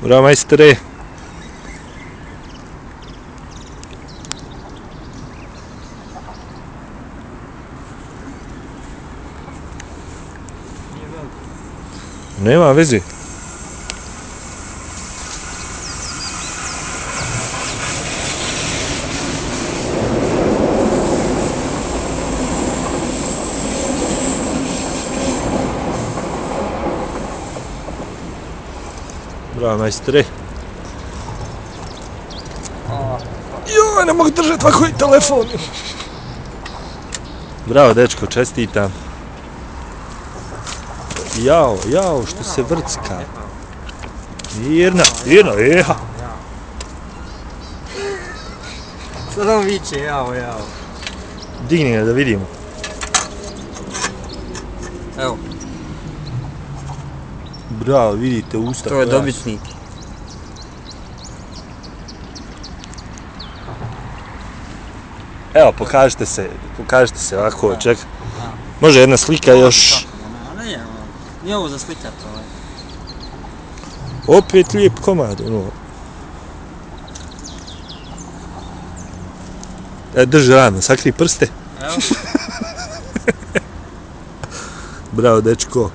Bravo, majstore. Nema veze. Bravo, majstore. Joj, ne mogu držati ovako i telefon. Bravo, dečko, čestitam. Jao, što se vrcka. Mirna, eha. Sad on viče, jao. Digni ga da vidimo. Evo. Bravo, vidite usta. To je dobitnik. Evo, pokažite se ovako, ček. Može jedna slika još. Nije ovo za slikat ovaj. Opet lijep komad, ono. Drži rano, sakri prste. Evo. Bravo, dečko.